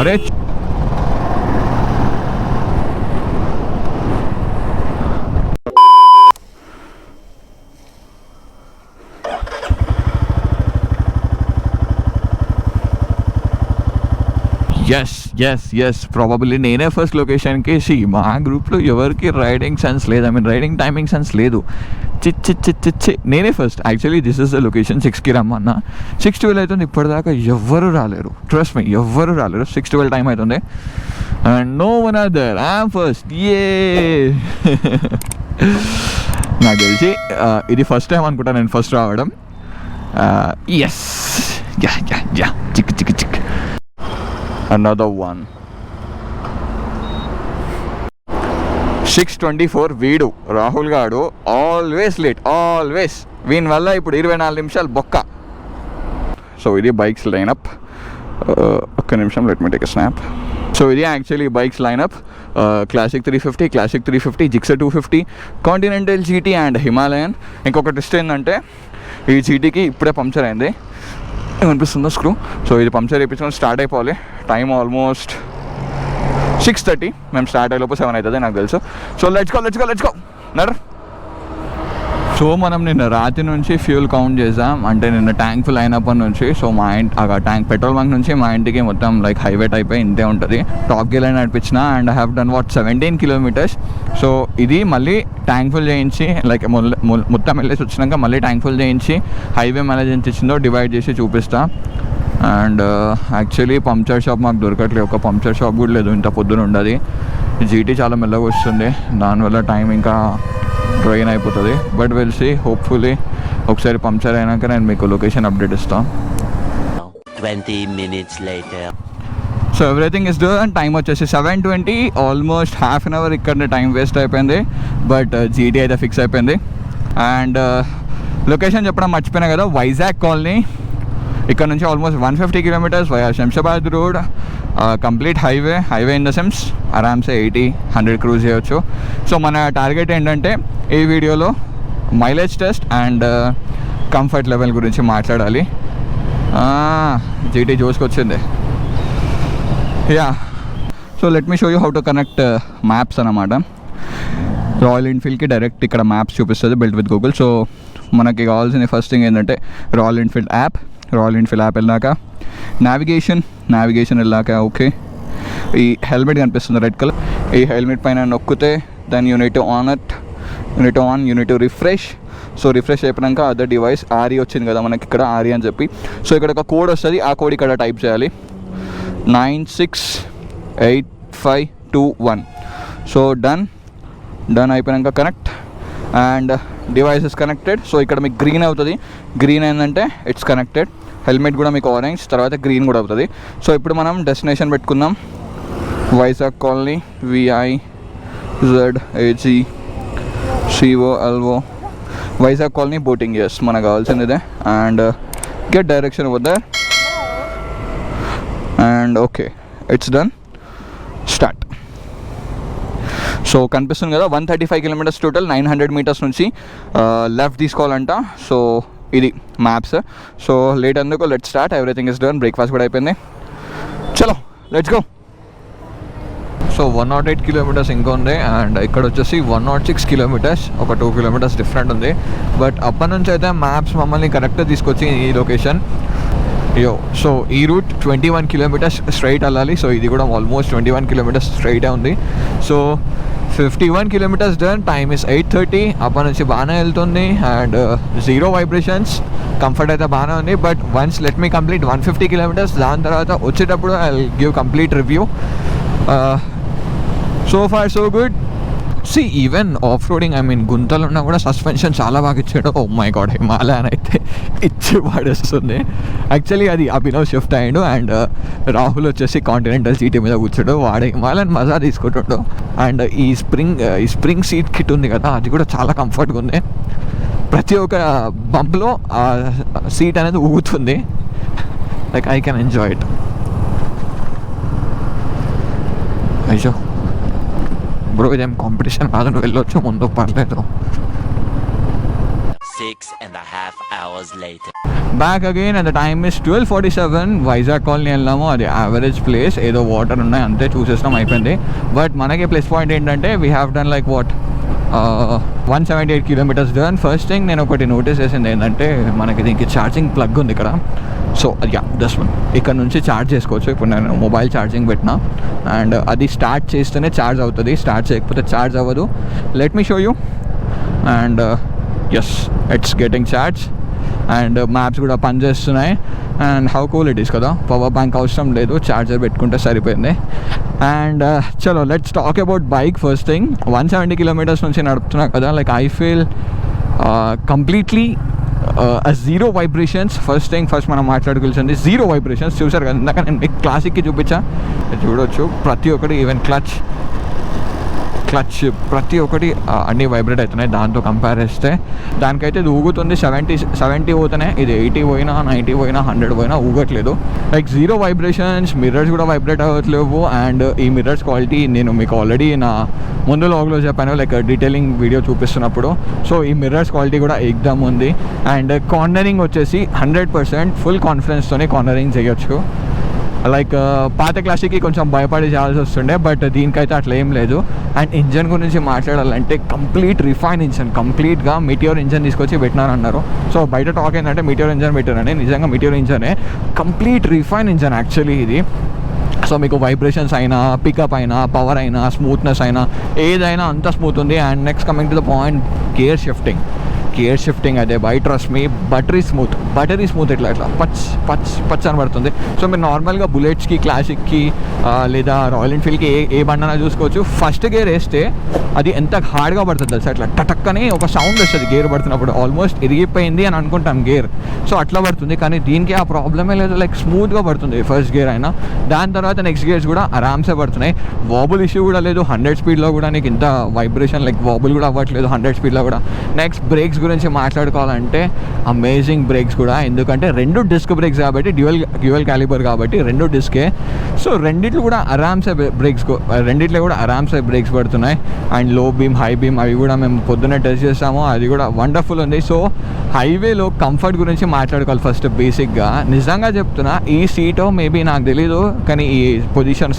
అరే yes probably నేనే first లొకేషన్కి మా గ్రూప్లో ఎవరికి రైడింగ్ సెన్స్ లేదు, I mean riding timing sense లేదు. చిచ్చి నేనే first. Actually this is the location. 6కి రమ్మన్నా 6:12 అవుతుంది, ఇప్పటిదాకా ఎవ్వరు రాలేరు. ట్రస్ట్ మీ, ఎవ్వరు రాలేరు. 6:12 టైం అవుతుంది and no one other, I'm first. నాకు తెలిసి ఇది ఫస్ట్ టైం అనుకుంటా నేను ఫస్ట్ రావడం. ఎస్ చిక్ another one. 6:24 వీడు రాహుల్ గాడు ఆల్వేస్ లేట్, ఆల్వేస్. వీని వల్ల ఇప్పుడు 24 నిమిషాలు బొక్క. సో ఇది బైక్స్ లైనప్. ఒక్క నిమిషం, let me take a snap. So ఇది actually bikes lineup. Classic 350, Gixxer 250, continental GT and Himalayan. ఇంకొక ట్విస్ట్ ఏంటంటే ఈ జీటీకి ఇప్పుడే పంక్చర్ అయింది, ఏమనిపిస్తుందో స్క్రూ. సో ఇది పంక్చర్ వేయించుకొని స్టార్ట్ అయిపోవాలి. Time almost 6:30. మేము స్టార్ట్ అయ్యేలోపు 7 అవుతుంది నాకు తెలుసు. సో లెట్స్ గో నర్. సో మనం నిన్న రాత్రి నుంచి ఫ్యూల్ కౌంట్ చేసాం, అంటే నిన్న ట్యాంక్ ఫుల్ అయినప్పటి నుంచి. సో మా ట్యాంక్ పెట్రోల్ బంక్ నుంచి మా ఇంటికి మొత్తం లైక్ హైవే టైప్ ఇంతే ఉంటుంది. టాప్ గేర్ లైన్ నడిపించిన and I have done 17 kilometers. So ఇది మళ్ళీ ట్యాంక్ ఫుల్ చేయించి లైక్ మొత్తం వెళ్ళేసి వచ్చినాక మళ్ళీ ట్యాంక్ ఫుల్ చేయించి హైవే మైలేజ్ ఎంత ఇచ్చిందో డివైడ్ చేసి చూపిస్తా. అండ్ యాక్చువల్లీ పంక్చర్ షాప్ మాకు దొరకట్లేదు, ఒక పంక్చర్ షాప్ కూడా లేదు, ఇంత పొద్దున ఉండదు. జీటీ చాలా మెల్లగా వస్తుంది, దానివల్ల టైం ఇంకా ట్రైన్ అయిపోతుంది. బట్ విల్ సీ, హోప్ఫుల్లీ ఒకసారి పంక్చర్ అయినాక నేను మీకు లొకేషన్ అప్డేట్ ఇస్తాను. 20 minutes later. So everything is done. Time వచ్చేసి 7:20. ఆల్మోస్ట్ హాఫ్ అన్ అవర్ ఇక్కడనే టైం వేస్ట్ అయిపోయింది, బట్ జీటీ అయితే ఫిక్స్ అయిపోయింది. అండ్ లొకేషన్ చెప్పడం మర్చిపోయినా కదా, వైజాగ్ కాలనీ. ఇక్కడ నుంచి almost 150 kilometers via Shamshabad road. Complete highway in the sense ఆరామ్సే 80-100 క్రూజ్ చేయొచ్చు. సో మన టార్గెట్ ఏంటంటే ఈ వీడియోలో mileage test and comfort level గురించి మాట్లాడాలి. జీటీ జోస్కొచ్చింది. Yeah, so let me show you how to connect maps అన్నమాట. రాయల్ ఎన్ఫీల్డ్కి డైరెక్ట్ ఇక్కడ మ్యాప్స్ చూపిస్తుంది బిల్ట్ విత్ గూగుల్. సో మనకి కావాల్సిన ఫస్ట్ థింగ్ ఏంటంటే రాయల్ ఎన్ఫీల్డ్ యాప్ వెళ్ళాక నావిగేషన్ వెళ్ళాక ఓకే, ఈ హెల్మెట్ కనిపిస్తుంది రెడ్ కలర్. ఈ హెల్మెట్ పైన నొక్కితే then unit to on unit to refresh. So refresh అయిపోయాక అదర్ డివైస్ ఆర్ఈ వచ్చింది కదా మనకి ఇక్కడ ఆర్ఈ అని చెప్పి. సో ఇక్కడ ఒక కోడ్ వస్తుంది, ఆ కోడ్ ఇక్కడ టైప్ చేయాలి 968521. సో డన్ అయిపోయాక connect and device is connected. So ఇక్కడ మీకు గ్రీన్ అవుతుంది, గ్రీన్ ఏంటంటే ఇట్స్ కనెక్టెడ్. హెల్మెట్ కూడా మీకు ఆరెంజ్, తర్వాత గ్రీన్ కూడా అవుతుంది. సో ఇప్పుడు మనం డెస్టినేషన్ పెట్టుకుందాం. Vizag colony VIZAGCOLO Vizag colony boating. Yes, మనకు కావాల్సింది ఇదే. And get direction over there and okay, it's done. Start. So కనిపిస్తుంది కదా 135 kilometers టోటల్, 900 meters నుంచి లెఫ్ట్ తీసుకోవాలంట. సో ఇది మ్యాప్స్. సో లేట్ అందుకు let start. Everything is done. Breakfast కూడా అయిపోయింది. చలో లెట్స్ గో. సో 108 kilometers ఇంకా ఉంది అండ్ ఇక్కడ వచ్చేసి 106 kilometers, ఒక 2 kilometers డిఫరెంట్ ఉంది. బట్ అప్పటి నుంచి అయితే మ్యాప్స్ మమ్మల్ని కరెక్ట్గా తీసుకొచ్చి ఈ లొకేషన్. సో ఈ రూట్ 21 kilometers స్ట్రైట్ వెళ్ళాలి. సో ఇది కూడా ఆల్మోస్ట్ 21 kilometers స్ట్రైటే ఉంది. So 51 kilometers done. Time is 8:30. అప్పటి నుంచి బాగానే వెళ్తుంది అండ్ 0 వైబ్రేషన్స్. కంఫర్ట్ అయితే బాగానే ఉంది. But once let me complete 150 kilometers, దాని తర్వాత వచ్చేటప్పుడు I will give complete review. So far so good. See even off roading, I mean గుంతలు ఉన్నా కూడా సస్పెన్షన్ చాలా బాగా ఇచ్చాడు. ఓ మై గాడ్, హిమాలయన్ అయితే ఇచ్చి పడేస్తుంది. యాక్చువల్లీ అది అభినవ్ షిఫ్ట్ అయ్యాడు అండ్ రాహుల్ వచ్చేసి కాంటినెంటల్ సీట్ మీద కూర్చోడు. వాడు హిమాలయన్ మజా తీసుకుంటాడు. అండ్ ఈ స్ప్రింగ్ సీట్ కిట్ ఉంది కదా, అది కూడా చాలా కంఫర్ట్గా ఉంది. ప్రతి ఒక్క బంప్లో ఆ సీట్ అనేది ఊగుతుంది. Like I can enjoy it. అయ్యో బ్రో, ఇదేం కాంపిటీషన్ కాదు, నువ్వు వెళ్ళొచ్చు ముందు, పర్లేదు. 6.5 hours later. Back again and the time is 12:47. Vizag colony వెళ్ళాము, అది యావరేజ్ ప్లేస్, ఏదో వాటర్ ఉన్నాయి అంతే, చూసేసినాం అయిపోయింది. బట్ మనకి ప్లస్ పాయింట్ ఏంటంటే we have done like what 178 kilometers done. First thing నేను ఒకటి నోటీస్ చేసింది ఏంటంటే మనకి దీనికి ఛార్జింగ్ ప్లగ్ ఉంది ఇక్కడ. సో యా దస్ వన్, ఇక్కడ నుంచి ఛార్జ్ చేసుకోవచ్చు. ఇప్పుడు నేను మొబైల్ ఛార్జింగ్ పెట్టినా అండ్ అది స్టార్ట్ చేస్తేనే ఛార్జ్ అవుతుంది, స్టార్ట్ చేయకపోతే ఛార్జ్ అవ్వదు. Let me show you. And yes, it's getting charge and maps కూడా పనిచేస్తున్నాయి. And how cool it is కదా, పవర్ బ్యాంక్ అవసరం లేదు, ఛార్జర్ పెట్టుకుంటే సరిపోయింది. అండ్ చలో let's talk about bike. First thing 170 kilometers నుంచి నడుపుతున్నా కదా, like I feel completely zero vibrations. First మనం మాట్లాడుకోవాల్సింది జీరో వైబ్రేషన్స్. చూసారు కదా ఇందాక నేను మీకు క్లాసిక్కి చూపించా, చూడవచ్చు ప్రతి ఒక్కటి, ఈవెన్ క్లచ్ ప్రతి ఒక్కటి అన్నీ వైబ్రేట్ అవుతున్నాయి. దాంతో కంపేర్ చేస్తే దానికైతే ఇది ఊగుతుంది 70 పోతేనే, ఇది 80 పోయినా 90 పోయినా 100 పోయినా ఊగట్లేదు. లైక్ జీరో వైబ్రేషన్స్, మిర్రర్స్ కూడా వైబ్రేట్ అవ్వట్లేవు. అండ్ ఈ మిర్రర్స్ క్వాలిటీ నేను మీకు ఆల్రెడీ నా ముందు లాగ్లో చెప్పాను, లైక్ డీటెయిలింగ్ వీడియో చూపిస్తున్నప్పుడు. సో ఈ మిర్రర్స్ క్వాలిటీ కూడా ఎగ్దమ్ ఉంది. అండ్ కార్నరింగ్ వచ్చేసి 100% ఫుల్ కాన్ఫిడెన్స్తోనే కార్నరింగ్ చేయొచ్చు. లైక్ పాత క్లాసిక్కి కొంచెం భయపడి చేయాల్సి వస్తుండే, బట్ దీనికైతే అట్లా ఏం లేదు. అండ్ ఇంజన్ గురించి మాట్లాడాలంటే కంప్లీట్ రిఫైన్ ఇంజన్, కంప్లీట్గా మిటియోర్ ఇంజన్ తీసుకొచ్చి పెట్టినారన్నారు. సో బయట టాక్ ఏంటంటే మిటియోర్ ఇంజన్ పెట్టారని, నిజంగా మిటియోర్ ఇంజనే, కంప్లీట్ రిఫైన్ ఇంజన్ యాక్చువల్లీ ఇది. సో మీకు వైబ్రేషన్స్ అయినా, పికప్ అయినా, పవర్ అయినా, స్మూత్నెస్ అయినా, ఏదైనా అంతా స్మూత్ ఉంది. And next coming to the point, gear shifting అదే by trust me, buttery smooth ఇట్లా పచ్ అని పడుతుంది. సో మీరు నార్మల్గా బుల్లెట్స్కి, క్లాసిక్కి లేదా రాయల్ ఎన్ఫీల్డ్కి ఏ బండనా చూసుకోవచ్చు. ఫస్ట్ గేర్ వేస్తే అది ఎంత హార్డ్గా పడుతుంది తెలుసా, అట్లా టటక్కని ఒక సౌండ్ వస్తుంది గేర్ పడుతున్నప్పుడు, ఆల్మోస్ట్ ఇరిగిపోయింది అని అనుకుంటాం గేర్. సో అట్లా పడుతుంది, కానీ దీనికి ఆ ప్రాబ్లమే లేదు, లైక్ స్మూత్గా పడుతుంది ఫస్ట్ గేర్ అయినా. దాని తర్వాత నెక్స్ట్ గేర్స్ కూడా ఆరామ్సే పడుతున్నాయి. వాబుల్ ఇష్యూ కూడా లేదు. 100 స్పీడ్లో కూడా నీకు ఇంత వైబ్రేషన్ లైక్ వాబుల్ కూడా అవ్వట్లేదు 100 స్పీడ్లో కూడా. నెక్స్ట్ బ్రేక్స్ గురించి మాట్లాడుకోవాలంటే అమేజింగ్ బ్రేక్స్ కూడా, ఎందుకంటే 2 డిస్క్ బ్రేక్స్ కాబట్టి, డ్యూయల్ క్యాలిబర్ కాబట్టి 2 డిస్కే. సో రెండిట్లో కూడా ఆరామ్సే బ్రేక్స్ పడుతున్నాయి. అండ్ లో బీమ్, హై బీమ్ అవి కూడా మేము పొద్దున్నే టెస్ట్ చేస్తాము, అది కూడా వండర్ఫుల్ ఉంది. సో హైవేలో కంఫర్ట్ గురించి మాట్లాడుకోవాలి ఫస్ట్. బేసిక్గా నిజంగా చెప్తున్నా, ఈ సీటో మేబీ నాకు తెలీదు, కానీ ఈ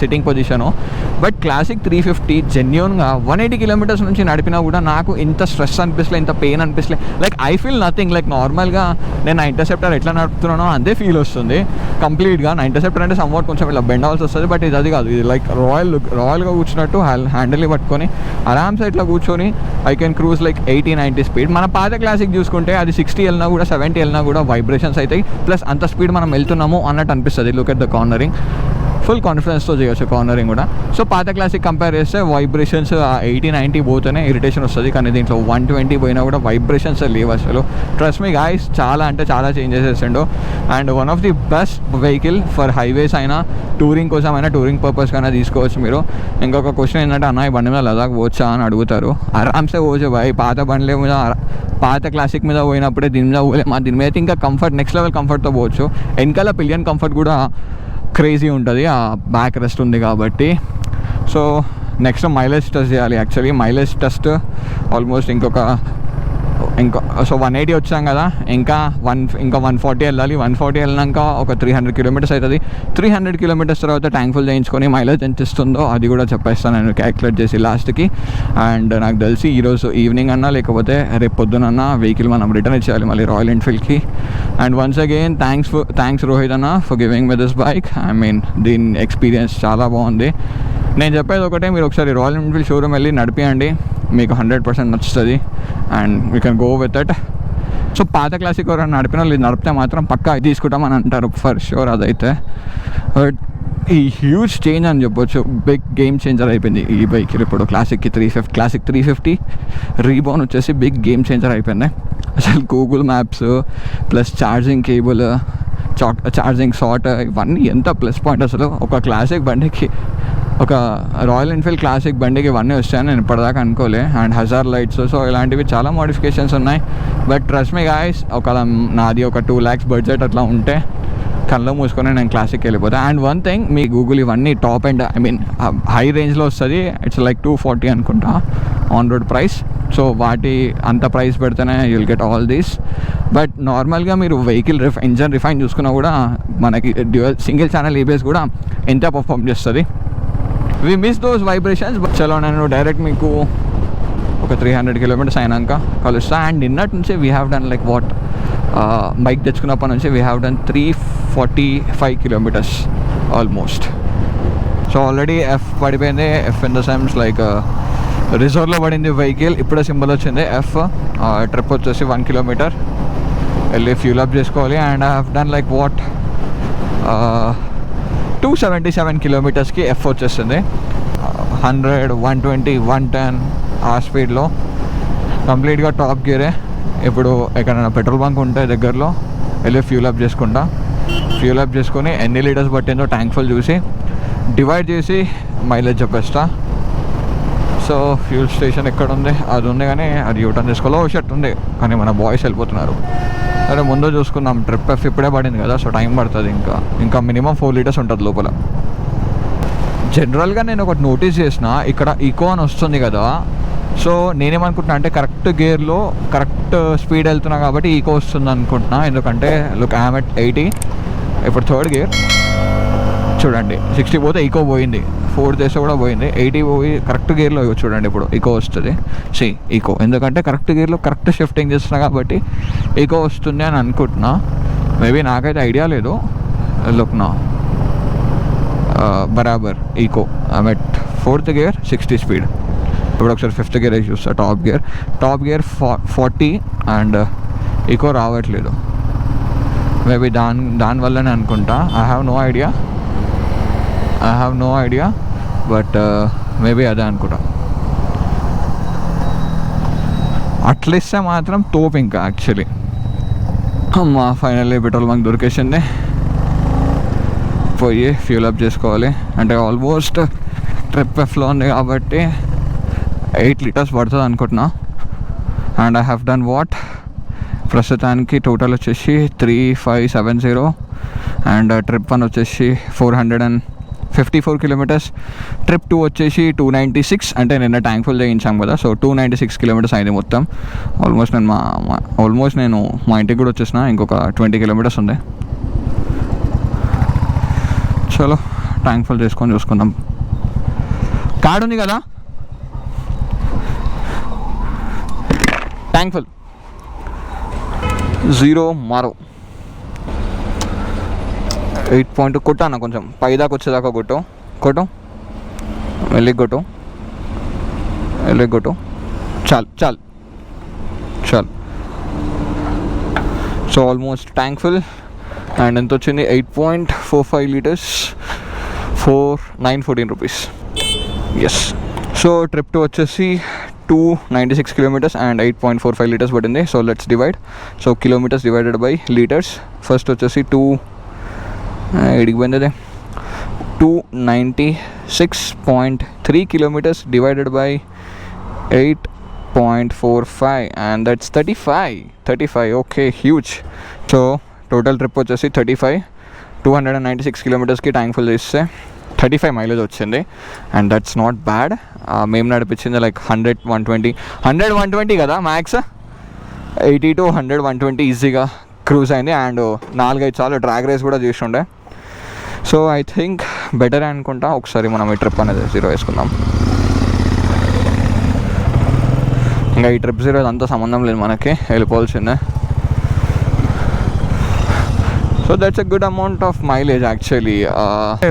సిట్టింగ్ పొజిషను, బట్ క్లాసిక్ 350 జెన్యూన్గా 180 kilometers నుంచి నడిపినా కూడా నాకు ఇంత స్ట్రెస్ అనిపిస్తలే, ఇంత పెయిన్ అనిపిస్తలే. Like I feel nothing. Like నార్మల్గా నేను నా ఇంటర్సెప్టర్ ఎట్లా నడుపుతున్నానో అంతే ఫీల్ వస్తుంది కంప్లీట్గా. నా ఇంటర్సెప్టర్ అంటే సమ్వాట్ కొంచెం ఇలా బెండ్ అవ్వాల్సి వస్తుంది, బట్ ఇది అది కాదు. ఇది లైక్ రాయల్గా కూర్చున్నట్టు హ్యాండిల్ని పట్టుకొని ఆరామ్సే ఇట్లా కూర్చొని I can cruise like 80-90 speed. మన పాత క్లాసిక్ చూసుకుంటే అది 60 వెళ్ళినా కూడా 70 వెళ్ళినా కూడా వైబ్రేషన్స్ అవుతాయి, ప్లస్ అంత స్పీడ్ మనం వెళ్తున్నాము అన్నట్టు అనిపిస్తుంది. Look at the cornering, full కాన్ఫిడెన్స్తో చేయొచ్చు కార్నరింగ్ కూడా. సో పాత క్లాసిక్ కంపేర్ చేస్తే వైబ్రేషన్స్ 80-90 పోతేనే ఇరిటేషన్ వస్తుంది, కానీ దీంట్లో 120 పోయినా కూడా వైబ్రేషన్స్ లేవు అసలు. ట్రస్ట్ మీ గాయ్స్, చాలా అంటే చాలా చేంజెస్ చేసిండు. And one of the best vehicle for highways అయినా, టూరింగ్ కోసం అయినా, టూరింగ్ పర్పస్ కైనా తీసుకోవచ్చు మీరు. ఇంకొక క్వశ్చన్ ఏంటంటే, అన్న ఈ బండి మీద లదాఖ్ పోవచ్చా అని అడుగుతారు. ఆరామ్సే పోవచ్చు బాయ్. పాత బండ్ల మీద, పాత క్లాసిక్ మీద పోయినప్పుడే దీని మీద పోలేమా, దీని మీద అయితే ఇంకా కంఫర్ట్, నెక్స్ట్ లెవెల్ కంఫర్ట్తో పోవచ్చు. వెనకాల పిలియన్ కంఫర్ట్ కూడా క్రేజీ ఉంటుంది, ఆ బ్యాక్ రెస్ట్ ఉంది కాబట్టి. సో నెక్స్ట్ మైలేజ్ టెస్ట్ చేయాలి. యాక్చువల్లీ మైలేజ్ టెస్ట్ ఆల్మోస్ట్ ఇంకో సో 180 వచ్చాం కదా, ఇంకా 140 వెళ్ళాలి. 140 వెళ్ళినాక ఒక 300 kilometers అవుతుంది. 300 kilometers తర్వాత ట్యాంక్ ఫుల్ చేయించుకొని మైలేజ్ ఎంత ఇస్తుందో అది కూడా చెప్పేస్తాను నేను క్యాల్కులేట్ చేసి లాస్ట్కి. అండ్ నాకు తెలిసి ఈరోజు ఈవినింగ్ అన్నా లేకపోతే రేపు పొద్దునన్నా వెహికల్ మనం రిటర్న్ ఇచ్చేయాలి మళ్ళీ రాయల్ ఎన్ఫీల్డ్కి. And once again thanks Rohit అన్న for giving me this bike. I mean దీని ఎక్స్పీరియన్స్ చాలా బాగుంది. నేను చెప్పేది ఒకటే, మీరు ఒకసారి రాయల్ ఎన్ఫీల్డ్ షోరూమ్ వెళ్ళి నడిపియండి, మీకు 100% నచ్చుతుంది and you can go with it. So పాత క్లాసిక్ ఎవరైనా నడిపిన వాళ్ళు నడిపితే మాత్రం పక్కా తీసుకుంటామని అంటారు ఫర్ షూర్. అదైతే బట్ ఈ హ్యూజ్ చేంజ్ అని చెప్పొచ్చు, బిగ్ గేమ్ చేంజర్ అయిపోయింది ఈ బైక్. ఇప్పుడు క్లాసిక్ 350 రీబౌన్ వచ్చేసి బిగ్ గేమ్ చేంజర్ అయిపోయింది అసలు. Google maps plus charging cable, charging సాట్, ఇవన్నీ ఎంత ప్లస్ పాయింట్ అసలు. ఒక క్లాసిక్ బండికి, ఒక రాయల్ ఎన్ఫీల్డ్ క్లాసిక్ బండికి ఇవన్నీ వస్తాయని నేను ఇప్పటిదాకా అనుకోలే. అండ్ హజార్ లైట్స్, సో ఇలాంటివి చాలా మోడిఫికేషన్స్ ఉన్నాయి. బట్ ట్రస్ట్ మీ గాయ్స్, ఒకవేళ నాది ఒక 2 lakhs బడ్జెట్ అట్లా ఉంటే కళ్ళు మూసుకొని నేను క్లాసిక్కి వెళ్ళిపోతాను. అండ్ వన్ థింగ్, మీ గూగుల్ ఇవన్నీ top and I mean high రేంజ్లో వస్తుంది. ఇట్స్ లైక్ 240 అనుకుంటా ఆన్ రోడ్ ప్రైస్. సో వాటి అంత ప్రైస్ పెడితేనే you'll get all these. But నార్మల్గా మీరు వెహికల్ ఇంజన్ రిఫైన్ చూసుకున్నా కూడా మనకి సింగిల్ ఛానల్ ABS కూడా ఎంత పర్ఫామ్ చేస్తుంది. We miss those vibrations. చలో నేను డైరెక్ట్ మీకు ఒక 300 కిలోమీటర్స్ అయినాక కలుస్తా. అండ్ నిన్నటి నుంచి we have done like what bike తెచ్చుకున్నప్పటి నుంచి we have done 345 kilometres almost. So already F పడిపోయింది. F in the sense like రిజర్వ్లో పడింది వెహికల్. ఇప్పుడే సింబల్ వచ్చింది F. ట్రిప్ వచ్చేసి 1 కిలోమీటర్ వెళ్ళి ఫ్యూల్ అప్ చేసుకోవాలి. And I have done like what 277 కిలోమీటర్స్కి F వచ్చేస్తుంది. 100, 120, 110 ఆ స్పీడ్లో కంప్లీట్గా టాప్ గేరే. ఇప్పుడు ఎక్కడైనా పెట్రోల్ బంక్ ఉంటే దగ్గరలో వెళ్ళి ఫ్యూల్ అప్ చేసుకుంటా. ఫ్యూల్ అప్ చేసుకొని ఎన్ని లీటర్స్ పట్టిందో ట్యాంక్ ఫుల్ చూసి డివైడ్ చేసి మైలేజ్ చెప్పేస్తా. సో ఫ్యూల్ స్టేషన్ ఎక్కడ ఉంది? అది ఉంది కానీ అది యూటర్న్ తీసుకోవాలో షర్ట్ ఉంది కానీ మన బాయ్స్ వెళ్ళిపోతున్నారు. సరే ముందు చూసుకుందాం. ట్రిప్ F ఇప్పుడే పడింది కదా, సో టైం పడుతుంది. ఇంకా మినిమం 4 లీటర్స్ ఉంటుంది లోపల. జనరల్గా నేను ఒకటి నోటీస్ చేసిన, ఇక్కడ ఈకో అని వస్తుంది కదా, సో నేనేమనుకుంటున్నా అంటే కరెక్ట్ గేర్లో కరెక్ట్ స్పీడ్ వెళ్తున్నా కాబట్టి ఈకో వస్తుంది అనుకుంటున్నా. ఎందుకంటే లుక్ ఐఎమ్ ఎట్ 80, ఇప్పుడు థర్డ్ గేర్ చూడండి. 60 పోతే ఈకో పోయింది, 4th వేస్తే కూడా పోయింది. 80 పోయి కరెక్ట్ గేర్లో చూడండి ఇప్పుడు ఈకో వస్తుంది. ఈకో ఎందుకంటే కరెక్ట్ గేర్లో కరెక్ట్ షిఫ్టింగ్ చేస్తున్నా కాబట్టి ఈకో వస్తుంది అని అనుకుంటున్నా. మేబీ నాకైతే ఐడియా లేదు. లుక్ నా బరాబర్ eco I'm at 4th gear 60 speed. ఇప్పుడు ఒకసారి 5th గేర్ వేసి చూస్తా. టాప్ గేర్ 40 అండ్ ఈకో రావట్లేదు. మేబీ దానివల్లనే అనుకుంటా. I have no idea but maybe అదే అనుకుంటా. అట్లిస్తే మాత్రం తోపు ఇంకా యాక్చువల్లీ. అమ్మా ఫైనల్లీ పెట్రోల్ బంక్ దొరికేసింది. పోయి ఫ్యూల్ అప్ చేసుకోవాలి. అంటే ఆల్మోస్ట్ ట్రిప్ Fలో ఉంది కాబట్టి 8 లీటర్స్ పడుతుంది అనుకుంటున్నా. And I have done what ప్రస్తుతానికి టోటల్ వచ్చేసి 3570. అండ్ ట్రిప్ 1 వచ్చేసి 454 కిలోమీటర్స్. ట్రిప్ 2 వచ్చేసి 296. అంటే నిన్న ట్యాంక్ ఫుల్ చేయించాం కదా, సో 296 కిలోమీటర్స్ అయింది మొత్తం. ఆల్మోస్ట్ నేను మా ఇంటికి కూడా వచ్చేసిన. ఇంకొక 20 కిలోమీటర్స్ ఉంది. చలో ట్యాంక్ ఫుల్ చేసుకొని చూసుకుందాం. కార్డ్ ఉంది కదా, ట్యాంక్ ఫుల్ 0 మారో 8.2 కొట్టు అన్న. కొంచెం పైదాకా వచ్చేదాకా కొట్టు వెళ్ళి కొట్టు చాలు. So almost tank full. And ఎంత వచ్చింది? 8.45 litres, 914 rupees. Yes. So trip 2 వచ్చేసి 296 కిలోమీటర్స్ అండ్ 8.45 లీటర్స్ పడింది. So let's divide. So kilometres divided by litres. First వచ్చేసి 296.3 kilometres divided by 8.45 and that's 35. Okay, huge. So total trip వచ్చేసి 296 కిలోమీటర్స్కి tank full చేస్తే 35 mileage వచ్చింది. And that's not bad. మేము నడిపించింది like 100-120 కదా మ్యాక్స్. 80 to 100-120 ఈజీగా క్రూజ్ అయింది. అండ్ 4-5 సార్లు డ్రాగ్ రేస్ కూడా చేసి ఉండే. సో ఐ థింక్ బెటర్ అనుకుంటా. ఒకసారి మనం ఈ ట్రిప్ అనేది 0 వేసుకుందాం. ఇంకా ఈ ట్రిప్ 0 అంతా సంబంధం లేదు, మనకి వెళ్ళిపోవాల్సిందే. So that's a good amount of mileage actually.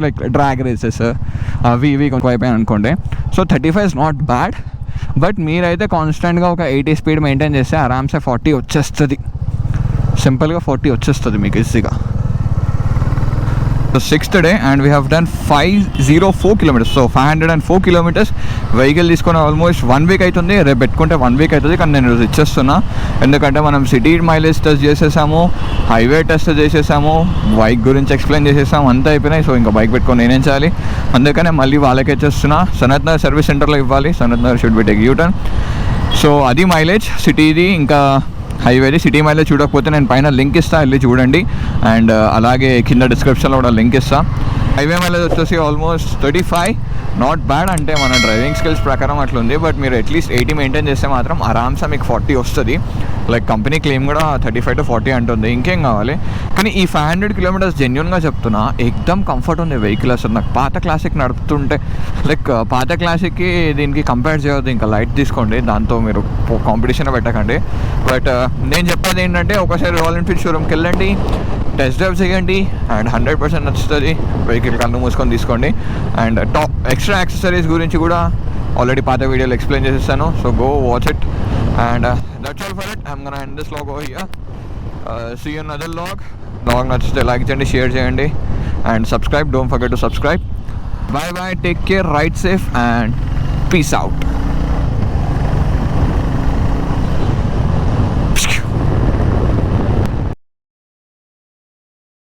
Like drag races అవి కొంచెం అయిపోయాయి అనుకోండి. So 35 is not bad. But మీరైతే కాన్స్టెంట్గా ఒక 80 స్పీడ్ మెయింటైన్ చేస్తే ఆరామ్సే 40 వచ్చేస్తుంది. సింపుల్గా 40 వచ్చేస్తుంది మీకు ఈజీగా. So 6th day and we have done 504 kilometers. So 504 kilometers vehicle తీసుకొని ఆల్మోస్ట్ 1 వీక్ అవుతుంది. రేపు పెట్టుకుంటే 1 వీక్ అవుతుంది. కానీ నేను ఇచ్చేస్తున్నా ఎందుకంటే మనం సిటీ మైలేజ్ టెస్ట్ చేసేసాము, హైవే టెస్ట్ చేసేసాము, బైక్ గురించి ఎక్స్ప్లెయిన్ చేసేసాము, అంతా అయిపోయినాయి. సో ఇంకా బైక్ పెట్టుకొని నేనేం చేయాలి? అందుకనే మళ్ళీ వాళ్ళకే ఇచ్చేస్తున్నా. సనత్ నగర్ సర్వీస్ సెంటర్లో ఇవ్వాలి. Sanath Nagar should be take U turn. So అది మైలేజ్ సిటీది. ఇంకా హైవేది సిటీ మైలేజ్ చూడకపోతే నేను పైన లింక్ ఇస్తాను, వెళ్ళి చూడండి. అండ్ అలాగే కింద డిస్క్రిప్షన్లో కూడా లింక్ ఇస్తాను. హైవే మైలేజ్ వచ్చేసి ఆల్మోస్ట్ 35, నాట్ బ్యాడ్. అంటే మన డ్రైవింగ్ స్కిల్స్ ప్రకారం అట్లా ఉంది. బట్ మీరు అట్లీస్ట్ 80 మెయింటైన్ చేస్తే మాత్రం ఆరామ్సే మీకు 40 వస్తుంది. లైక్ కంపెనీ క్లెయిమ్ కూడా 35 to 40 అంటుంది. ఇంకేం కావాలి. కానీ ఈ 500 కిలోమీటర్స్ జెన్యున్గా చెప్తున్నా, ఎక్దమ్ కంఫర్ట్ ఉంది వెహికల్. అసలు నాకు పాత క్లాసిక్ నడుపుతుంటే, లైక్ పాత క్లాసిక్కి దీనికి కంపేర్ చేయొద్దు. ఇంకా లైట్ తీసుకోండి, దాంతో మీరు కాంపిటీషన్ పెట్టకండి. బట్ నేను చెప్పేది ఏంటంటే, ఒకసారి రాయల్ ఎన్ఫీల్డ్ షోరూమ్కి వెళ్ళండి, టెస్ట్ డ్రైవ్ చేయండి, అండ్ 100% నచ్చుతుంది. వెహికల్ కన్ను మూసుకొని తీసుకోండి. అండ్ టాప్ ఎక్స్ట్రా యాక్సెసరీస్ గురించి కూడా ఆల్రెడీ పాత వీడియోలో ఎక్స్ప్లెయిన్ చేసేస్తాను. So go watch it. And that's all for it. I'm gonna end this vlog over here. See you in other vlog. Vlog నచ్చితే లైక్ చేయండి, షేర్ చేయండి, and subscribe. Don't forget to subscribe. Bye bye, take care, ride safe, and peace out.